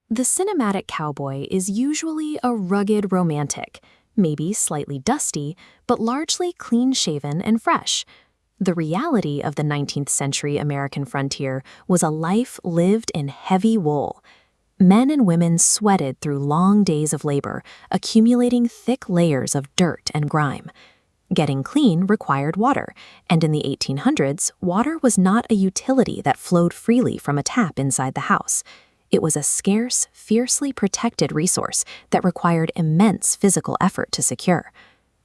The cinematic cowboy is usually a rugged romantic, maybe slightly dusty, but largely clean-shaven and fresh. The reality of the 19th century American frontier was a life lived in heavy wool. Men and women sweated through long days of labor, accumulating thick layers of dirt and grime. Getting clean required water, and in the 1800s, water was not a utility that flowed freely from a tap inside the house. It was a scarce, fiercely protected resource that required immense physical effort to secure.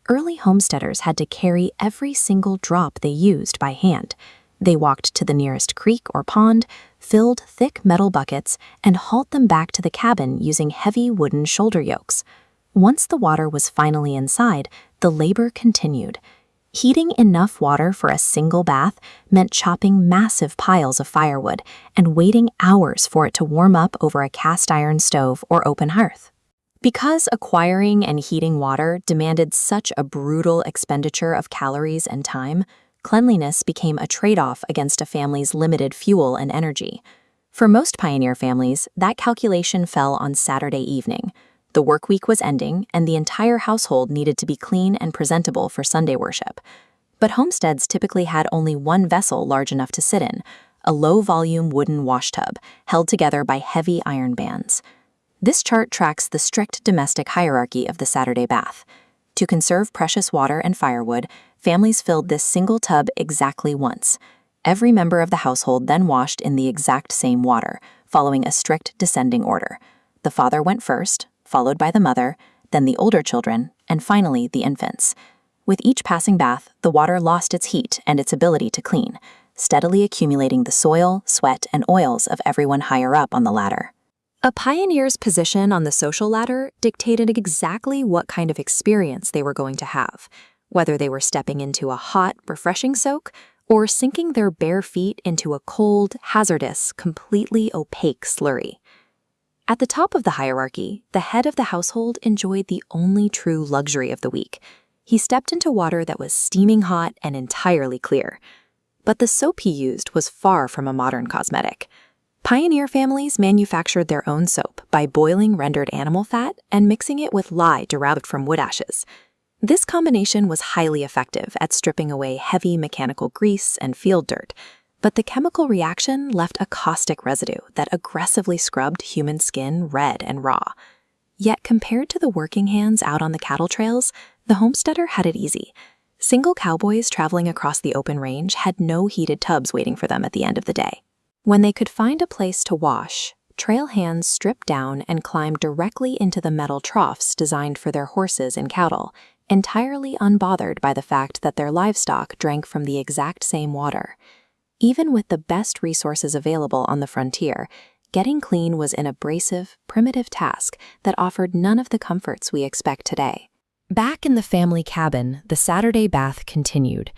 Early homesteaders had to carry every single drop they used by hand. They walked to the nearest creek or pond, filled thick metal buckets, and hauled them back to the cabin using heavy wooden shoulder yokes. Once the water was finally inside, the labor continued. Heating enough water for a single bath meant chopping massive piles of firewood and waiting hours for it to warm up over a cast iron stove or open hearth. Because acquiring and heating water demanded such a brutal expenditure of calories and time, cleanliness became a trade-off against a family's limited fuel and energy. For most pioneer families, that calculation fell on Saturday evening. The work week was ending, and the entire household needed to be clean and presentable for Sunday worship. But homesteads typically had only one vessel large enough to sit in, a low-volume wooden washtub held together by heavy iron bands. This chart tracks the strict domestic hierarchy of the Saturday bath. To conserve precious water and firewood, families filled this single tub exactly once. Every member of the household then washed in the exact same water, following a strict descending order. The father went first, followed by the mother, then the older children, and finally the infants. With each passing bath, the water lost its heat and its ability to clean, steadily accumulating the soil, sweat, and oils of everyone higher up on the ladder. A pioneer's position on the social ladder dictated exactly what kind of experience they were going to have, whether they were stepping into a hot, refreshing soak or sinking their bare feet into a cold, hazardous, completely opaque slurry. At the top of the hierarchy, the head of the household enjoyed the only true luxury of the week. He stepped into water that was steaming hot and entirely clear. But the soap he used was far from a modern cosmetic. Pioneer families manufactured their own soap by boiling rendered animal fat and mixing it with lye derived from wood ashes. This combination was highly effective at stripping away heavy mechanical grease and field dirt, but the chemical reaction left a caustic residue that aggressively scrubbed human skin red and raw. Yet compared to the working hands out on the cattle trails, the homesteader had it easy. Single cowboys traveling across the open range had no heated tubs waiting for them at the end of the day. When they could find a place to wash, trail hands stripped down and climbed directly into the metal troughs designed for their horses and cattle, entirely unbothered by the fact that their livestock drank from the exact same water. Even with the best resources available on the frontier, getting clean was an abrasive, primitive task that offered none of the comforts we expect today. Back in the family cabin, the Saturday bath continued.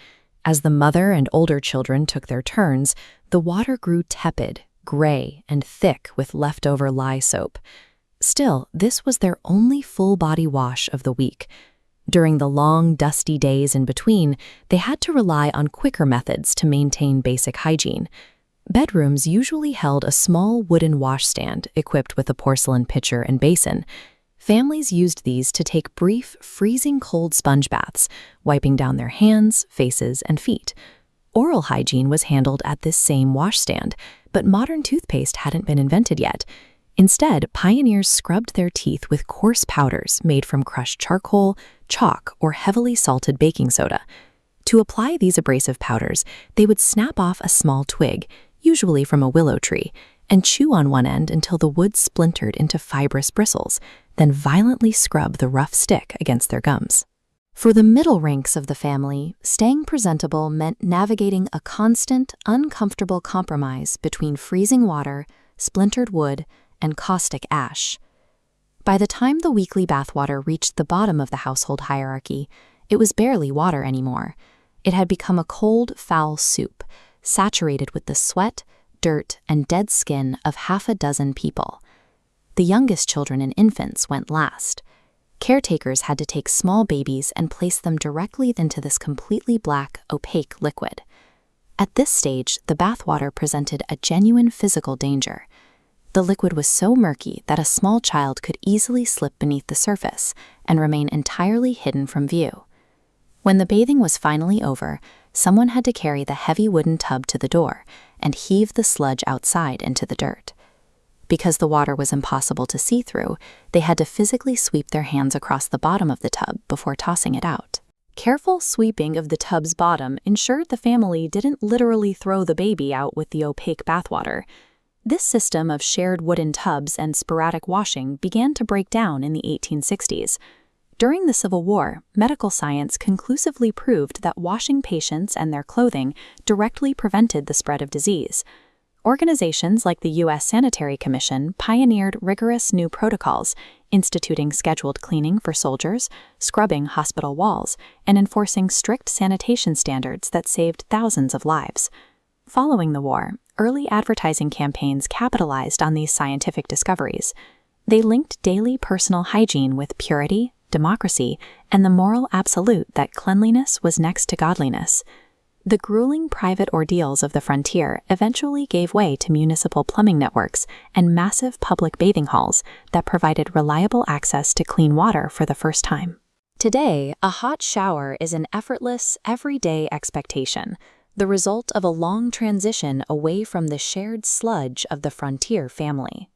As the mother and older children took their turns, the water grew tepid, gray, and thick with leftover lye soap. Still, this was their only full-body wash of the week. During the long, dusty days in between, they had to rely on quicker methods to maintain basic hygiene. Bedrooms usually held a small wooden washstand equipped with a porcelain pitcher and basin. Families used these to take brief, freezing cold sponge baths, wiping down their hands, faces, and feet. Oral hygiene was handled at this same washstand, but modern toothpaste hadn't been invented yet. Instead, pioneers scrubbed their teeth with coarse powders made from crushed charcoal, chalk, or heavily salted baking soda. To apply these abrasive powders, they would snap off a small twig, usually from a willow tree, and chew on one end until the wood splintered into fibrous bristles, then violently scrub the rough stick against their gums. For the middle ranks of the family, staying presentable meant navigating a constant, uncomfortable compromise between freezing water, splintered wood, and caustic ash. By the time the weekly bathwater reached the bottom of the household hierarchy, it was barely water anymore. It had become a cold, foul soup, saturated with the sweat, dirt, and dead skin of half a dozen people. The youngest children and infants went last. Caretakers had to take small babies and place them directly into this completely black, opaque liquid. At this stage, the bathwater presented a genuine physical danger. The liquid was so murky that a small child could easily slip beneath the surface and remain entirely hidden from view. When the bathing was finally over, someone had to carry the heavy wooden tub to the door and heave the sludge outside into the dirt. Because the water was impossible to see through, they had to physically sweep their hands across the bottom of the tub before tossing it out. Careful sweeping of the tub's bottom ensured the family didn't literally throw the baby out with the opaque bathwater. This system of shared wooden tubs and sporadic washing began to break down in the 1860s. During the Civil War, medical science conclusively proved that washing patients and their clothing directly prevented the spread of disease. Organizations like the U.S. Sanitary Commission pioneered rigorous new protocols, instituting scheduled cleaning for soldiers, scrubbing hospital walls, and enforcing strict sanitation standards that saved thousands of lives. Following the war, early advertising campaigns capitalized on these scientific discoveries. They linked daily personal hygiene with purity, democracy, and the moral absolute that cleanliness was next to godliness. The grueling private ordeals of the frontier eventually gave way to municipal plumbing networks and massive public bathing halls that provided reliable access to clean water for the first time. Today, a hot shower is an effortless, everyday expectation, the result of a long transition away from the shared sludge of the frontier family.